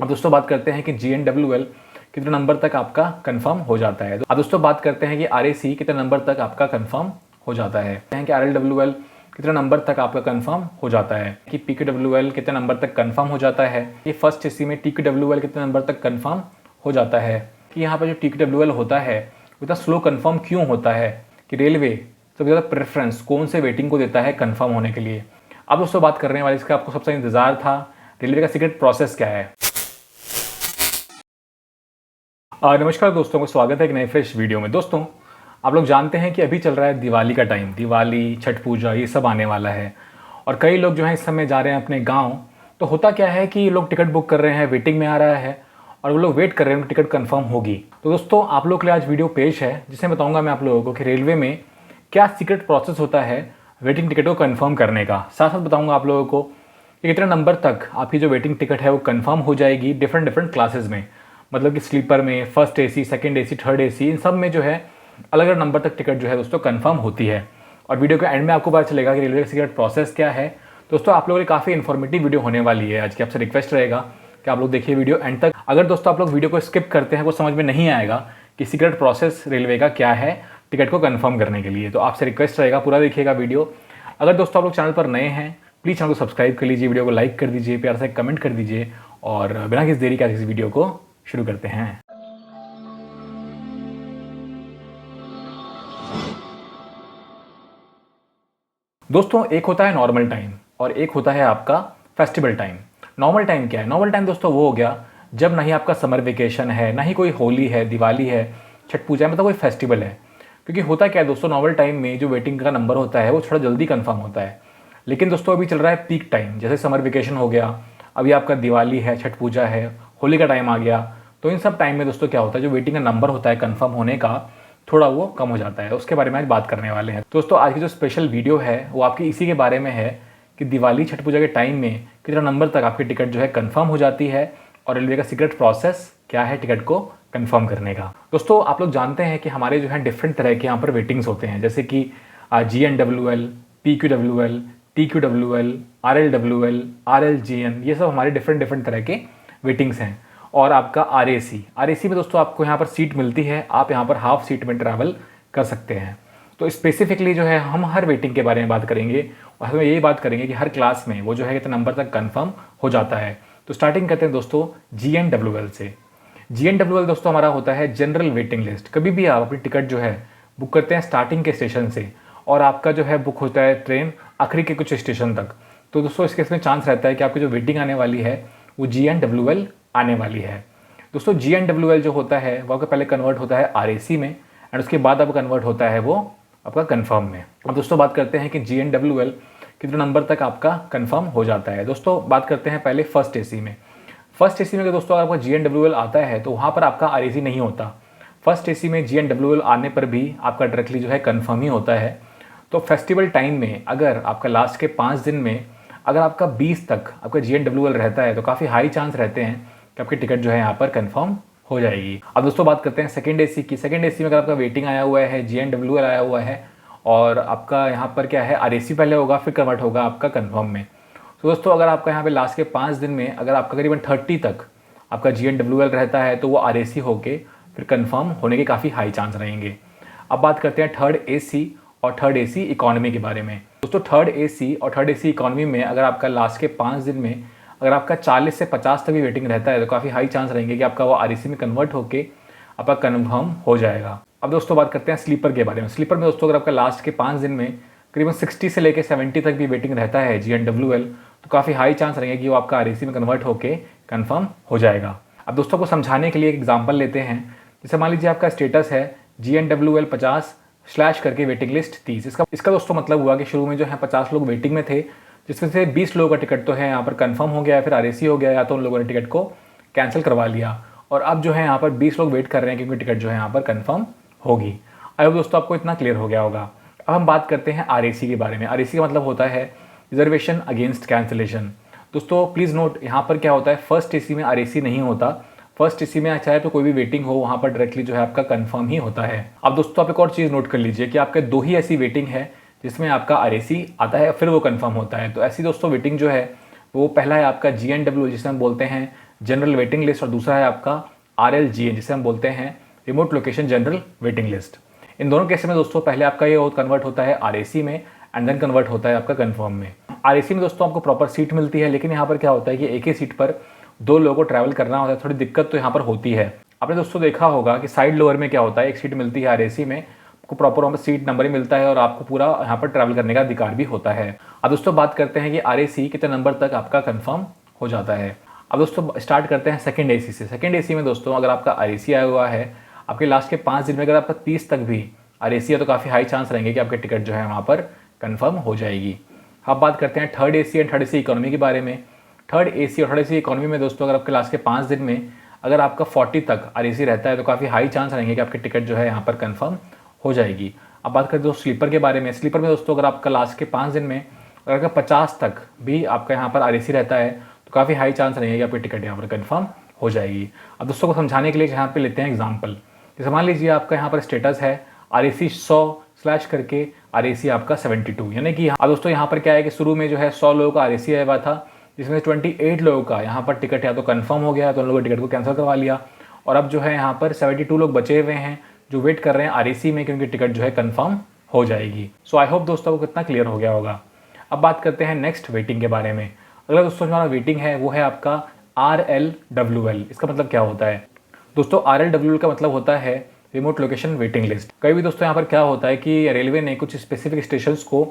अब दोस्तों बात करते हैं कि GNWL कितने नंबर तक आपका कंफर्म हो जाता है। अब दोस्तों बात करते हैं कि RAC कितने नंबर तक आपका कंफर्म हो जाता है कि RLWL कितने नंबर तक आपका कंफर्म हो जाता है, कि PQWL कितने नंबर तक कंफर्म हो जाता है, कि फर्स्ट एसी में TQWL कितने नंबर तक कंफर्म हो जाता है, कि यहाँ पर जो TQWL होता है इतना स्लो कंफर्म क्यों होता है, कि रेलवे सबसे ज़्यादा प्रेफरेंस कौन से वेटिंग को देता है कंफर्म होने के लिए। अब दोस्तों बात करने वाले इसका आपको सबसे इंतजार था, रेलवे का सीक्रेट प्रोसेस क्या है। नमस्कार दोस्तों, को स्वागत है एक नए फ्रेश वीडियो में। दोस्तों आप लोग जानते हैं कि अभी चल रहा है दिवाली का टाइम, दिवाली, छठ पूजा, ये सब आने वाला है और कई लोग जो हैं इस समय जा रहे हैं अपने गांव। तो होता क्या है कि लोग टिकट बुक कर रहे हैं, वेटिंग में आ रहा है और वो लोग वेट कर रहे हैं टिकट कंफर्म होगी। तो दोस्तों आप लोग के लिए आज वीडियो पेश है जिसमें बताऊंगा मैं आप लोगों को कि रेलवे में क्या सीक्रेट प्रोसेस होता है वेटिंग टिकट को कन्फर्म करने का। साथ साथ बताऊँगा आप लोगों को कि कितने नंबर तक आपकी जो वेटिंग टिकट है वो कन्फर्म हो जाएगी डिफरेंट क्लासेज में, मतलब कि स्लीपर में, first AC, second AC, third AC, इन सब में जो है अलग अलग नंबर तक टिकट जो है दोस्तों कंफर्म होती है। और वीडियो के एंड में आपको पता चलेगा कि रेलवे का सीक्रेट प्रोसेस क्या है। दोस्तों आप लोगों के काफ़ी इन्फॉर्मेटिव वीडियो होने वाली है आज की, आपसे रिक्वेस्ट रहेगा कि आप लोग देखिए वीडियो एंड तक। अगर दोस्तों आप लोग वीडियो को स्किप करते हैं, वो समझ में नहीं आएगा कि सीक्रेट प्रोसेस रेलवे का क्या है टिकट को कन्फर्म करने के लिए, तो आपसे रिक्वेस्ट रहेगा पूरा देखिएगा वीडियो। अगर दोस्तों आप लोग चैनल पर नए हैं प्लीज़ चैनल को सब्सक्राइब कर लीजिए, वीडियो को लाइक कर दीजिए, प्यार से कमेंट कर दीजिए और बिना किसी देरी के इस वीडियो को शुरू करते हैं। दोस्तों एक होता है नॉर्मल टाइम और एक होता है आपका फेस्टिवल टाइम। नॉर्मल टाइम क्या है? नॉर्मल टाइम दोस्तों वो हो गया जब ना ही आपका समर वेकेशन है, ना ही कोई होली है, दिवाली है, छठ पूजा है, मतलब कोई फेस्टिवल है। क्योंकि होता क्या है दोस्तों, नॉर्मल टाइम में जो वेटिंग का नंबर होता है वो थोड़ा जल्दी कंफर्म होता है। लेकिन दोस्तों अभी चल रहा है पीक टाइम, जैसे समर वेकेशन हो गया, अभी आपका दिवाली है, छठ पूजा है, होली का टाइम आ गया, तो इन सब टाइम में दोस्तों क्या होता है जो वेटिंग का नंबर होता है कंफर्म होने का थोड़ा वो कम हो जाता है। उसके बारे में आज बात करने वाले हैं। दोस्तों आज की जो स्पेशल वीडियो है वो आपकी इसी के बारे में है कि दिवाली छठ पूजा के टाइम में कितना नंबर तक आपकी टिकट जो है कंफर्म हो जाती है और रेलवे का सीक्रेट प्रोसेस क्या है टिकट को कंफर्म करने का। दोस्तों आप लोग जानते हैं कि हमारे जो है डिफरेंट तरह के यहाँ पर वेटिंग्स होते हैं, जैसे कि GNWL, PQWL, TQWL, RLWL, RLGN, ये सब हमारे डिफरेंट तरह के वेटिंग्स हैं। और आपका RAC में दोस्तों आपको यहाँ पर सीट मिलती है, आप यहाँ पर हाफ सीट में ट्रैवल कर सकते हैं। तो स्पेसिफिकली जो है हम हर वेटिंग के बारे में बात करेंगे और हमें यही बात करेंगे कि हर क्लास में वो जो है कितने नंबर तक कंफर्म हो जाता है। तो स्टार्टिंग करते हैं दोस्तों GNWL से। GNWL दोस्तों हमारा होता है जनरल वेटिंग लिस्ट। कभी भी आप अपनी टिकट जो है बुक करते हैं स्टार्टिंग के स्टेशन से और आपका जो है बुक होता है ट्रेन आखिरी के कुछ स्टेशन तक, तो दोस्तों इस केस में चांस रहता है कि आपकी जो वेटिंग आने वाली है वो GNWL आने वाली है। दोस्तों GNWL जो होता है वो आपका पहले कन्वर्ट होता है RAC में एंड उसके बाद आपका कन्वर्ट होता है वो आपका कन्फर्म में। अब दोस्तों बात करते हैं कि GNWL कितने नंबर तक आपका कन्फर्म हो जाता है। दोस्तों बात करते हैं पहले फर्स्ट एसी में। फर्स्ट एसी में दोस्तों अगर आपका GNWL आता है तो वहाँ पर आपका RAC नहीं होता। फर्स्ट एसी में GNWL आने पर भी आपका डायरेक्टली जो है कन्फर्म ही होता है। तो फेस्टिवल टाइम में अगर आपका लास्ट के 5 दिन में अगर आपका 20 तक आपका GNWL रहता है तो काफ़ी हाई चांस रहते हैं कि आपकी टिकट जो है यहाँ पर कंफर्म हो जाएगी। अब दोस्तों बात करते हैं सेकंड एसी की। सेकंड एसी में अगर आपका वेटिंग आया हुआ है, GNWL आया हुआ है और आपका यहाँ पर क्या है RAC पहले होगा फिर कन्वर्ट होगा आपका कंफर्म में। तो दोस्तों अगर आपका यहाँ पे लास्ट के 5 दिन में अगर आपका करीबन 30 तक आपका GNWL रहता है तो वो RAC होके फिर कन्फर्म होने के काफ़ी हाई चांस रहेंगे। अब बात करते हैं थर्ड एसी और थर्ड एसी इकोनॉमी के बारे में। दोस्तों थर्ड एसी और थर्ड एसी इकोनॉमी में अगर आपका लास्ट के 5 दिन में अगर आपका 40 से 50 तक भी वेटिंग रहता है तो काफ़ी हाई चांस रहेंगे कि आपका वो RAC में कन्वर्ट होके आपका कन्फर्म हो जाएगा। अब दोस्तों बात करते हैं स्लीपर के बारे में। स्लीपर में दोस्तों अगर आपका लास्ट के 5 दिन में करीबन 60 से लेकर 70 तक भी वेटिंग रहता है GNWL तो काफ़ी हाई चांस रहेंगे कि वो आपका RAC में कन्वर्ट होके कन्फर्म हो जाएगा। अब दोस्तों को समझाने के लिए एक एग्जाम्पल लेते हैं। जैसे मान लीजिए आपका स्टेटस है GNWL 50 स्लैश करके वेटिंग लिस्ट 30। इसका दोस्तों मतलब हुआ कि शुरू में जो है 50 लोग वेटिंग में थे, जिसमें से 20 लोगों का टिकट तो है यहाँ पर कंफर्म हो गया है, फिर RAC हो गया, या तो उन लोगों ने टिकट को कैंसिल करवा लिया और अब जो है यहाँ पर 20 लोग वेट कर रहे हैं क्योंकि टिकट जो है यहाँ पर कंफर्म होगी। आई होप दोस्तों आपको इतना क्लियर हो गया होगा। अब हम बात करते हैं RAC के बारे में। RAC का मतलब होता है रिजर्वेशन अगेंस्ट कैंसिलेशन। दोस्तों प्लीज़ नोट, यहाँ पर क्या होता है फर्स्ट एसी में RAC नहीं होता। फर्स्ट एसी में चाहे तो कोई भी वेटिंग हो वहाँ पर डायरेक्टली जो है आपका कंफर्म ही होता है। अब दोस्तों आप एक और चीज़ नोट कर लीजिए कि आपके 2 ही ऐसी वेटिंग है जिसमें आपका RAC आता है फिर वो कंफर्म होता है। तो ऐसी दोस्तों वेटिंग जो है वो पहला है आपका GNWL जिसे हम बोलते हैं जनरल वेटिंग लिस्ट और दूसरा है आपका RLGN जिसे हम बोलते हैं remote location general waiting list. इन दोनों केस में दोस्तों पहले आपका ये कन्वर्ट होता है RAC में एंड देन कन्वर्ट होता है आपका कन्फर्म में। RAC में दोस्तों आपको प्रॉपर सीट मिलती है, लेकिन यहाँ पर क्या होता है कि एक ही सीट पर 2 लोगों को ट्रैवल करना होता है, थोड़ी दिक्कत तो यहाँ पर होती है। आपने दोस्तों देखा होगा कि साइड लोअर में क्या होता है, एक सीट मिलती है RAC में, आपको प्रॉपर वहाँ पर सीट नंबर ही मिलता है और आपको पूरा यहाँ पर ट्रैवल करने का अधिकार भी होता है। अब दोस्तों बात करते हैं कि RAC कितने नंबर तक आपका कन्फर्म हो जाता है। अब दोस्तों स्टार्ट करते हैं सेकंड AC से। सेकंड AC में दोस्तों अगर आपका RAC आया हुआ है, आपके लास्ट के 5 दिन में अगर आपका 30 तक भी RAC है तो काफ़ी हाई चांस रहेंगे कि आपके टिकट जो है वहाँ पर कंफर्म हो जाएगी। अब बात करते हैं third AC and third AC economy के बारे में। थर्ड AC और थर्ड AC इकोनॉमी में दोस्तों अगर आपके लास्ट के 5 दिन में अगर आपका 40 तक RAC रहता है तो काफ़ी हाई चांस रहेंगे कि आपके टिकट जो है यहाँ पर कंफर्म हो जाएगी। अब बात करते हैं स्लीपर के बारे में। स्लीपर में दोस्तों अगर आपका लास्ट के 5 दिन में अगर आपका 50 तक भी आपका यहाँ पर RAC रहता है तो काफ़ी हाई चांस रहेंगे कि आपकी टिकट यहाँ पर कंफर्म हो जाएगी। अब दोस्तों को समझाने के लिए यहाँ पे लेते हैं एग्जाम्पल। जैसे मान लीजिए आपका यहाँ पर स्टेटस है RAC 100 / करके RAC आपका 72, यानी कि अब दोस्तों यहाँ पर क्या है कि शुरू में जो है 100 लोगों का RAC आया हुआ था, जिसमें 28 लोगों का यहाँ पर टिकट या तो कंफर्म हो गया तो उन लोगों ने टिकट को कैंसिल करवा लिया, और अब जो है यहाँ पर 72 लोग बचे हुए हैं जो वेट कर रहे हैं RAC में, क्योंकि टिकट जो है कंफर्म हो जाएगी। सो आई होप दोस्तों को कितना क्लियर हो गया होगा। अब बात करते हैं नेक्स्ट वेटिंग के बारे में। अगला दोस्तों हमारा वेटिंग है वो है आपका RLWL। इसका मतलब क्या होता है दोस्तों? RLWL का मतलब होता है रिमोट लोकेशन वेटिंग लिस्ट। कई भी दोस्तों यहाँ पर क्या होता है कि रेलवे ने कुछ स्पेसिफिक स्टेशंस को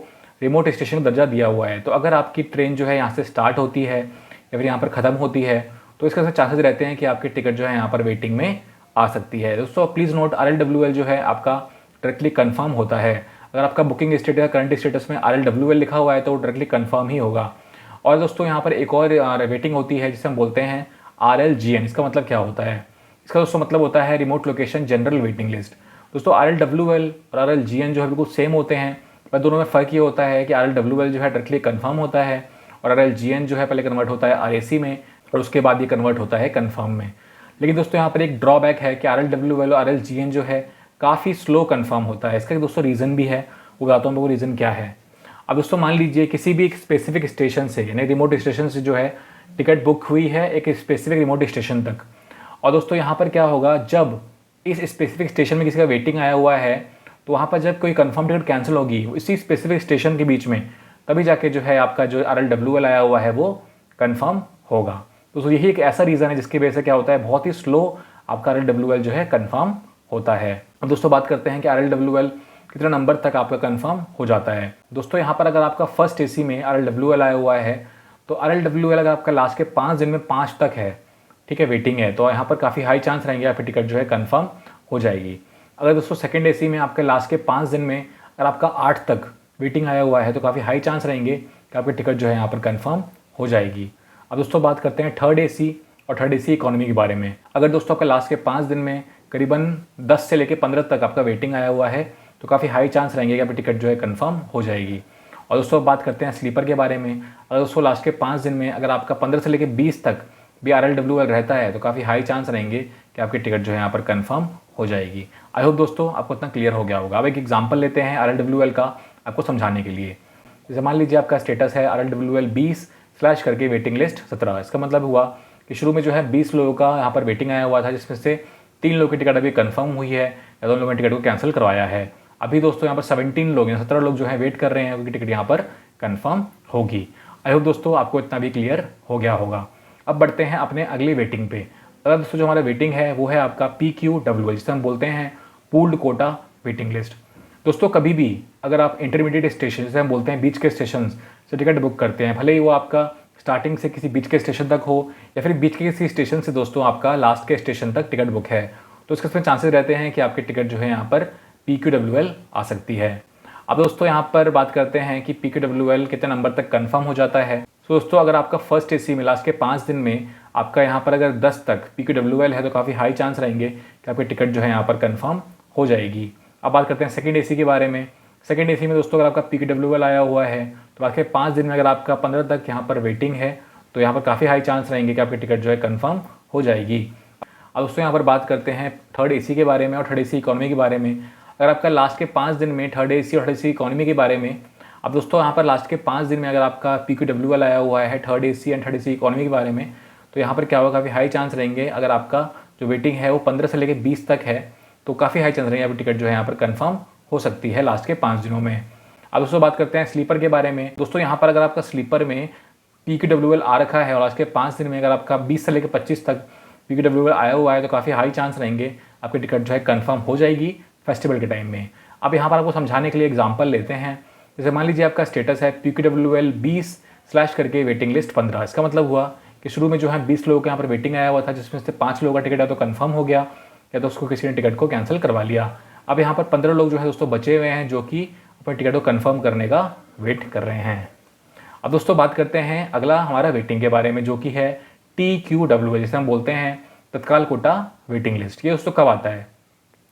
रिमोट स्टेशन का दर्जा दिया हुआ है, तो अगर आपकी ट्रेन जो है यहाँ से स्टार्ट होती है या फिर यहाँ पर ख़त्म होती है तो इसका चांसेस रहते हैं कि आपकी टिकट जो है यहाँ पर वेटिंग में आ सकती है। दोस्तों प्लीज़ नोट, RLWL जो है आपका डायरेक्टली कन्फर्म होता है। अगर आपका बुकिंग स्टेटस या करंट स्टेटस में RLWL लिखा हुआ है तो डायरेक्टली कन्फर्म ही होगा। और दोस्तों यहाँ पर एक और वेटिंग होती है जिसे हम बोलते हैं RLGN। इसका मतलब क्या होता है? इसका दोस्तों मतलब होता है remote location general waiting list. दोस्तों RLWL और RLGN जो है बिल्कुल सेम होते हैं, पर दोनों में फ़र्क ये होता है कि RLWL जो है डायरेक्टली कन्फर्म होता है और RLGN जो है पहले कन्वर्ट होता है RAC में और उसके बाद ये कन्वर्ट होता है कन्फर्म में। लेकिन दोस्तों यहाँ पर एक ड्रॉबैक है कि RLWL और RLGN जो है काफ़ी स्लो कन्फर्म होता है। इसका दोस्तों रीज़न भी है, वो बताता हूँ वो रीज़न क्या है। अब दोस्तों मान लीजिए किसी भी एक स्पेसिफिक स्टेशन से, यानी रिमोट स्टेशन से जो है टिकट बुक हुई है एक स्पेसिफिक रिमोट स्टेशन तक, और दोस्तों यहाँ पर क्या होगा, जब इस स्पेसिफिक स्टेशन में किसी का वेटिंग आया हुआ है तो वहाँ पर जब कोई कंफर्म टिकट कैंसिल होगी इसी स्पेसिफिक स्टेशन के बीच में, तभी जाके जो है आपका जो RLWL आया हुआ है वो कंफर्म होगा। दोस्तों यही एक ऐसा रीज़न है जिसकी वजह से क्या होता है, बहुत ही स्लो आपका RLWL जो है कंफर्म होता है। अब दोस्तों बात करते हैं कि RLWL कितने नंबर तक आपका कंफर्म हो जाता है। दोस्तों यहाँ पर अगर आपका फर्स्ट AC में RLWL आया हुआ है तो RLWL अगर आपका लास्ट के 5 दिन में 5 तक है, ठीक है, वेटिंग है, तो यहाँ पर काफ़ी हाई चांस रहेंगे आपकी टिकट जो है कंफर्म हो जाएगी। अगर दोस्तों सेकंड AC में आपके लास्ट के 5 दिन में अगर आपका 8 तक वेटिंग आया हुआ है तो काफ़ी हाई चांस रहेंगे कि आपकी टिकट जो है यहाँ पर कंफर्म हो जाएगी। अब दोस्तों बात करते हैं थर्ड AC और थर्ड AC इकोनॉमी के बारे में। अगर दोस्तों आपका लास्ट के 5 दिन में करीबन 10 से लेकर 15 तक आपका वेटिंग आया हुआ है तो काफ़ी हाई चांस रहेंगे कि आपकी टिकट जो है कंफर्म हो जाएगी। और दोस्तों बात करते हैं स्लीपर के बारे में। अगर दोस्तों लास्ट के 5 दिन में अगर आपका 15 से लेकर 20 तक भी RLWL रहता है तो काफ़ी हाई चांस रहेंगे कि आपकी टिकट जो है यहाँ पर कंफर्म हो जाएगी। आई होप दोस्तों आपको इतना क्लियर हो गया होगा। अब एक एग्जांपल लेते हैं RLWL का आपको समझाने के लिए। जैसे मान लीजिए आपका स्टेटस है RLWL 20 / करके वेटिंग लिस्ट 17। इसका मतलब हुआ कि शुरू में जो है 20 लोगों का यहाँ पर वेटिंग आया हुआ था, जिसमें से 3 लोगों की टिकट अभी कंफर्म हुई है या 2 लोगों ने टिकट को कैंसिल करवाया है। अभी दोस्तों यहाँ पर 17 लोग, 17 लोग जो है वेट कर रहे हैं, उनकी टिकट यहाँ पर कंफर्म होगी। आई होप दोस्तों आपको इतना भी क्लियर हो गया होगा। अब बढ़ते हैं अपने अगली वेटिंग पे। अगर दोस्तों जो हमारा वेटिंग है वो है आपका PQWL, जिसे हम बोलते हैं पूल्ड कोटा वेटिंग लिस्ट। दोस्तों कभी भी अगर आप इंटरमीडिएट स्टेशन, जैसे हम बोलते हैं बीच के स्टेशन से टिकट बुक करते हैं, भले ही वो आपका स्टार्टिंग से किसी बीच के स्टेशन तक हो या फिर बीच के किसी स्टेशन से दोस्तों आपका लास्ट के स्टेशन तक टिकट बुक है, तो इसके चांसेस रहते हैं कि आपकी टिकट जो है यहाँ पर PQWL आ सकती है। अब दोस्तों यहाँ पर बात करते हैं कि PQWL कितने नंबर तक कंफर्म हो जाता है। तो दोस्तों अगर आपका फर्स्ट AC में लास्ट के 5 दिन में आपका यहाँ पर अगर 10 तक PQWL है तो काफ़ी हाई चांस रहेंगे कि आपकी टिकट जो है यहाँ पर कंफर्म हो जाएगी। अब बात करते हैं सेकंड AC के बारे में। सेकंड AC में दोस्तों अगर आपका PQWL आया हुआ है तो लास्ट के 5 दिन में अगर आपका 15 तक यहाँ पर वेटिंग है तो यहाँ पर काफ़ी हाई चांस रहेंगे कि आपकी टिकट जो है कंफर्म हो जाएगी। अब दोस्तों यहाँ पर बात करते हैं थर्ड AC के बारे में और थर्ड AC इकोनॉमी के बारे में। अगर आपका लास्ट के 5 दिन में थर्ड AC और थर्ड AC इकोनॉमी के बारे में, अब दोस्तों यहाँ पर लास्ट के 5 दिन में अगर आपका PQWL आया हुआ है third AC and third AC economy के बारे में, तो यहाँ पर क्या होगा, काफ़ी हाई चांस रहेंगे। अगर आपका जो वेटिंग है वो 15 से लेकर 20 तक है तो काफ़ी हाई चांस रहेंगे आपकी टिकट जो है यहाँ पर कन्फर्म हो सकती है लास्ट के 5 दिनों में। अब दोस्तों बात करते हैं स्लीपर के बारे में। दोस्तों यहाँ पर अगर आपका स्लीपर में PQWL आ रखा है और आज के 5 दिन में अगर आपका 20 से लेकर 25 तक PQWL आया हुआ है तो काफ़ी हाई चांस रहेंगे आपकी टिकट जो है कन्फर्म हो जाएगी फेस्टिवल के टाइम में। अब यहाँ पर आपको समझाने के लिए एग्जांपल लेते हैं। जैसे मान लीजिए आपका स्टेटस है PQWL 20 स्लैश करके वेटिंग लिस्ट 15। इसका मतलब हुआ कि शुरू में जो है 20 लोगों के यहाँ पर वेटिंग आया हुआ था, जिसमें से 5 लोगों का टिकट है तो कन्फर्म हो गया या तो उसको किसी ने टिकट को कैंसिल करवा लिया। अब यहाँ पर 15 लोग जो है दोस्तों बचे हुए हैं जो कि अपने टिकट को कन्फर्म करने का वेट कर रहे हैं। अब दोस्तों बात करते हैं अगला हमारा वेटिंग के बारे में, जो कि है TQWL, जिसे हम बोलते हैं तत्काल कोटा वेटिंग लिस्ट। ये दोस्तों कब आता है?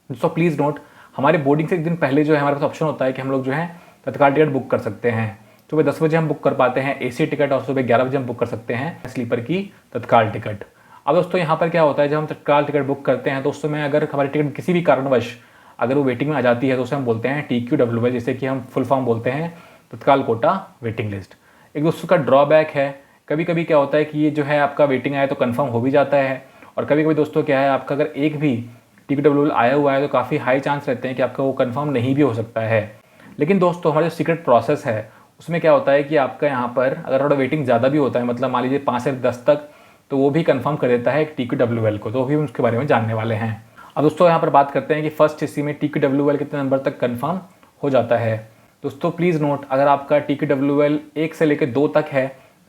दोस्तों प्लीज़ नोट, हमारे बोर्डिंग से एक दिन पहले जो है हमारे पास ऑप्शन होता है कि हम लोग जो है तत्काल टिकट बुक कर सकते हैं। सुबह 10 बजे हम बुक कर पाते हैं AC टिकट और सुबह 11 बजे हम बुक कर सकते हैं स्लीपर की तत्काल टिकट। अब दोस्तों यहाँ पर क्या होता है, जब हम तत्काल टिकट बुक करते हैं तो उस समय अगर हमारी टिकट किसी भी कारणवश अगर वो वेटिंग में आ जाती है तो उसे हम बोलते हैं TQWL, जिसे कि हम फुल फॉर्म बोलते हैं तत्काल कोटा वेटिंग लिस्ट। एक दोस्तों का ड्रॉबैक है, कभी कभी क्या होता है कि ये जो है आपका वेटिंग आया तो कंफर्म हो भी जाता है, और कभी कभी दोस्तों क्या है आपका अगर एक भी TQWL आया हुआ है तो काफ़ी हाई चांस रहते हैं कि आपका वो कंफर्म नहीं भी हो सकता है। लेकिन दोस्तों हमारा जो सीक्रेट प्रोसेस है उसमें क्या होता है कि आपका यहाँ पर अगर थोड़ा वेटिंग ज़्यादा भी होता है, मतलब मान लीजिए 5 से 10 तक, तो वो भी कंफर्म कर देता है TQWL को, तो भी हम उसके बारे में जानने वाले हैं। अब दोस्तों यहाँ पर बात करते हैं कि फर्स्ट AC में TQWL कितने नंबर तक कंफर्म हो जाता है। दोस्तों प्लीज़ नोट, अगर आपका TQWL 1 से लेकर 2 तक है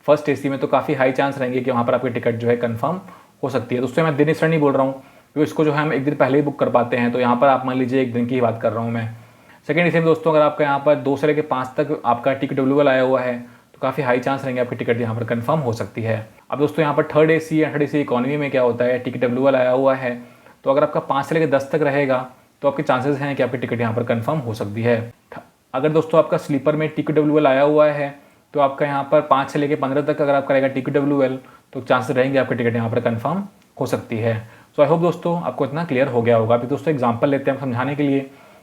फर्स्ट AC में तो काफ़ी हाई चांस रहेंगे कि वहाँ पर आपकी टिकट जो है कंफर्म हो सकती है। दोस्तों मैं दिन इसलिए नहीं बोल रहा हूँ क्योंकि इसको जो है हम एक दिन पहले ही बुक कर पाते हैं, तो यहाँ पर आप मान लीजिए एक दिन की ही बात कर रहा हूँ मैं। सेकेंड AC में दोस्तों अगर आपका यहाँ पर 2 से लेकर 5 तक आपका TQWL आया हुआ है तो काफ़ी हाई चांस रहेंगे आपकी टिकट यहाँ पर कंफर्म हो सकती है। अब दोस्तों यहाँ पर थर्ड AC या थर्ड AC इकोनॉमी में क्या होता है, TQWL आया हुआ है तो अगर आपका 5 से लेकर 10 तक रहेगा तो आपके चांसेस हैं कि आपकी टिकट यहाँ पर कंफर्म हो सकती है। अगर दोस्तों आपका स्लीपर में TQWL आया हुआ है तो आपका यहाँ पर 5 से लेकर 15 तक अगर आपका रहेगा TQWL तो चांसेस रहेंगे आपकी टिकट यहाँ पर कंफर्म हो सकती है। सो आई होप दोस्तों आपको इतना क्लियर हो गया होगा। अभी दोस्तों एग्जांपल लेते हैं समझाने के लिए।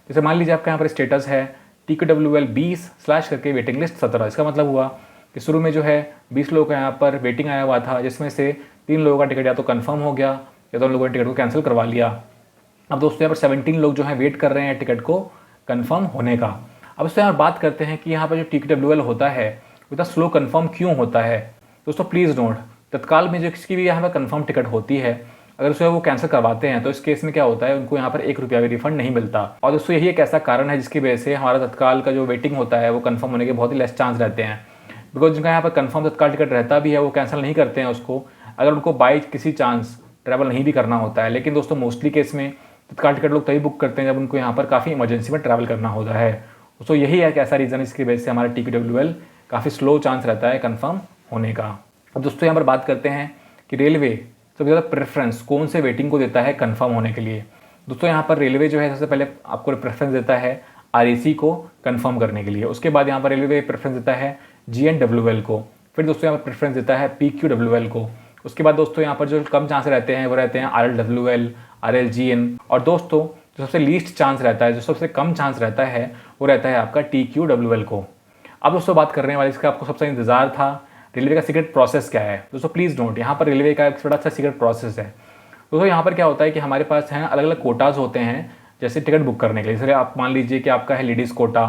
जैसे मान लीजिए आपका यहाँ पर स्टेटस है TQWL 20 स्लैश करके वेटिंग लिस्ट 17। इसका मतलब हुआ कि शुरू में जो है 20 लोगों का यहाँ पर वेटिंग आया हुआ था, जिसमें से 3 लोगों का टिकट या तो कंफर्म हो गया या तो उन लोगों ने टिकट को कैंसिल करवा लिया। अब दोस्तों यहाँ पर 17 लोग जो हैं वेट कर रहे हैं टिकट को कंफर्म होने का। अब दोस्तों यहाँ बात करते हैं कि यहाँ पर जो TQWL होता है वो इतना स्लो कंफर्म क्यों होता है। दोस्तों प्लीज़ नोट, तत्काल में जो किसी भी यहाँ पर कंफर्म टिकट होती है अगर उसे वो कैंसिल करवाते हैं तो इस केस में क्या होता है, उनको यहाँ पर 1 रुपया भी रिफंड नहीं मिलता। और दोस्तों यही एक ऐसा कारण है जिसकी वजह से हमारा तत्काल का जो वेटिंग होता है वो कंफर्म होने के बहुत ही लेस चांस रहते हैं। बिकॉज जिनका यहाँ पर कंफर्म तत्काल टिकट रहता भी है वो कैंसिल नहीं करते हैं उसको, अगर उनको बाई किसी चांस ट्रैवल नहीं भी करना होता है। लेकिन दोस्तों मोस्टली केस में तत्काल टिकट लोग तभी बुक करते हैं जब उनको यहाँ पर काफ़ी इमरजेंसी में ट्रैवल करना होता है। दोस्तों यही एक ऐसा रीज़न इसकी वजह से हमारा TQWL काफ़ी स्लो चांस रहता है कंफर्म होने का। अब दोस्तों यहाँ पर बात करते हैं कि रेलवे सबसे ज़्यादा प्रेफरेंस कौन से वेटिंग को देता है कंफर्म होने के लिए। दोस्तों यहाँ पर रेलवे जो है सबसे पहले आपको प्रेफरेंस देता है RAC को कंफर्म करने के लिए। उसके बाद यहाँ पर रेलवे प्रेफरेंस देता है GNWL को। फिर दोस्तों यहाँ पर प्रेफरेंस देता है PQWL को। उसके बाद दोस्तों यहाँ पर जो कम चांस रहते हैं वो रहते हैं RLWL, RLGN। और दोस्तों जो सबसे लीस्ट चांस रहता है, जो सबसे कम चांस रहता है वो रहता है आपका TQWL को। अब दोस्तों बात करने वाले इसका आपको सबसे इंतजार था, रेलवे का सीक्रेट प्रोसेस क्या है। दोस्तों प्लीज़ नोट, यहाँ पर रेलवे का एक बड़ा अच्छा सीक्रेट प्रोसेस है। दोस्तों यहाँ पर क्या होता है कि हमारे पास हैं अलग अलग कोटाज होते हैं जैसे टिकट बुक करने के लिए। जैसे आप मान लीजिए कि आपका है ladies quota,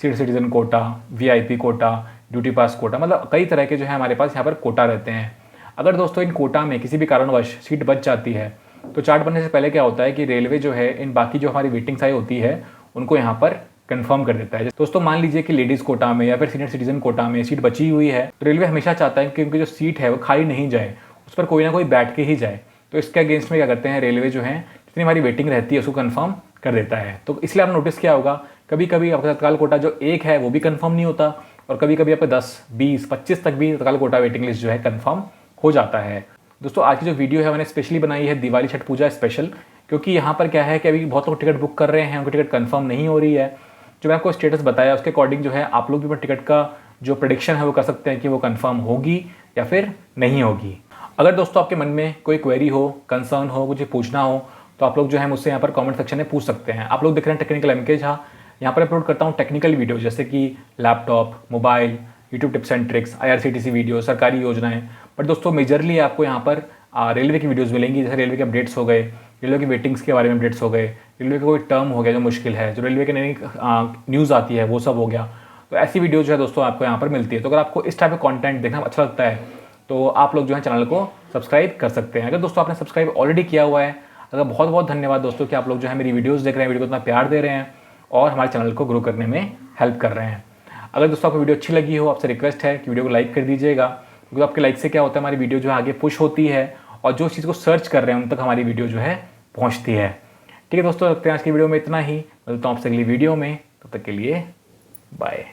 senior citizen quota, VIP quota, duty pass quota, मतलब कई तरह के जो है हमारे पास यहाँ पर कोटा रहते हैं। अगर दोस्तों इन कोटा में किसी भी कारणवश सीट बच जाती है तो चार्ट बनने से पहले क्या होता है कि रेलवे जो है इन बाकी जो हमारी वेटिंग साइज होती है उनको यहाँ पर कंफर्म कर देता है। दोस्तों मान लीजिए कि लेडीज़ कोटा में या फिर सीनियर सिटीजन कोटा में सीट बची हुई है तो रेलवे हमेशा चाहता है कि उनकी जो सीट है वो खाली नहीं जाए, उस पर कोई ना कोई बैठ के ही जाए। तो इसके अगेंस्ट में क्या करते हैं रेलवे जो है जितनी हमारी वेटिंग रहती है उसको कंफर्म कर देता है। तो इसलिए आप नोटिस किया होगा कभी कभी आपका तत्काल कोटा जो 1 है वो भी कंफर्म नहीं होता और कभी कभी आपका 10, 20, 25 तक भी तत्काल कोटा वेटिंग लिस्ट जो है कंफर्म हो जाता है। दोस्तों आज की जो वीडियो है मैंने स्पेशली बनाई है दिवाली छठ पूजा स्पेशल, क्योंकि यहाँ पर क्या है कि अभी बहुत लोग टिकट बुक कर रहे हैं, उनकी टिकट कंफर्म नहीं हो रही है। जो मैं आपको स्टेटस बताया उसके अकॉर्डिंग जो है आप लोग भी टिकट का जो प्रेडिक्शन है वो कर सकते हैं कि वो कंफर्म होगी या फिर नहीं होगी। अगर दोस्तों आपके मन में कोई क्वेरी हो, कंसर्न हो, कुछ पूछना हो तो आप लोग जो है मुझसे यहाँ पर कमेंट सेक्शन में पूछ सकते हैं। आप लोग देख रहे हैं टेक्निकल MK झा, यहाँ पर अपलोड करता हूँ टेक्निकल वीडियो जैसे कि laptop, mobile, YouTube tips and tricks, IRCTC video, सरकारी योजनाएं, बट दोस्तों मेजरली आपको यहाँ पर रेलवे की वीडियोज़ मिलेंगी, जैसे रेलवे के अपडेट्स हो गए, रेलवे की वेटिंग्स के बारे में अपडेट्स हो गए, रेलवे का कोई टर्म हो गया जो मुश्किल है, जो रेलवे की नई न्यूज़ आती है वो सब हो गया। तो ऐसी वीडियो जो है दोस्तों आपको यहाँ पर मिलती है। तो अगर आपको इस टाइप का कंटेंट देखना अच्छा लगता है तो आप लोग जो है चैनल को सब्सक्राइब कर सकते हैं। अगर दोस्तों आपने सब्सक्राइब ऑलरेडी किया हुआ है, अगर बहुत बहुत धन्यवाद दोस्तों कि आप लोग जो है मेरी वीडियोज़ देख रहे हैं, वीडियो को इतना प्यार दे रहे हैं और हमारे चैनल को ग्रो करने में हेल्प कर रहे हैं। अगर दोस्तों आपको वीडियो अच्छी लगी हो, आपसे रिक्वेस्ट है कि वीडियो को लाइक कर दीजिएगा, क्योंकि आपके लाइक से क्या होता है, हमारी वीडियो जो है आगे पुश होती है और जो चीज़ को सर्च कर रहे हैं उन तक हमारी वीडियो जो है पहुंचती है। ठीक है दोस्तों, रखते हैं आज की वीडियो में इतना ही। मिलता हूँ आपसे अगली वीडियो में, तब तक के लिए बाय।